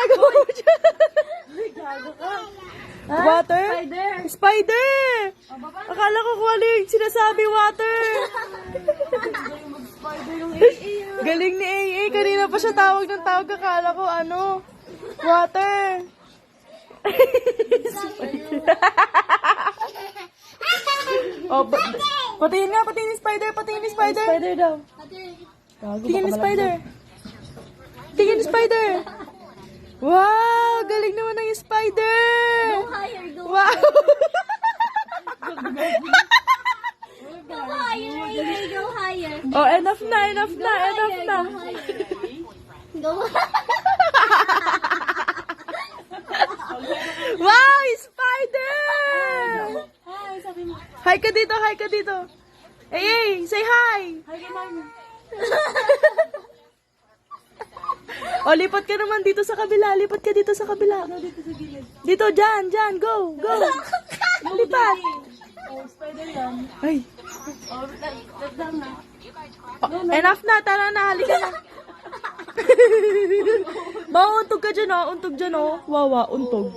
ginagawa mo dyan? Gago ka. Water? Spider. Spider! O, baba na. Akala ko kung ano yung sinasabi, water. Galing mag-spider yung AA. Galing ni AA. Kanina pa siya tawag ng tawag. Akala ko ano, water. Oh, patingin nga, patingin ni spider, patingin ni spider. Spider daw. Tingin ni spider. Tingin ni spider. Wow, galing naman ng spider. Go higher, go Wow. Go higher, Ray, go higher. Oh, enough na, enough na, enough na. Go higher. Wow, spider! Hi, sabi mo. Hi ka dito, hi ka dito. Hey, hey, say hi. Hi, kay mami. Oh, lipat ka naman dito sa kabila. Lipat ka dito sa kabila. Dito sa gilid. Dito, dyan, dyan. Go, go. Lipat. Oh, spider yan. Ay. Oh, lagdang na. Oh, enough na. Tara na, halika na. Mauuntog ka dyan, oh. Untog dyan, oh. Wawa, untog.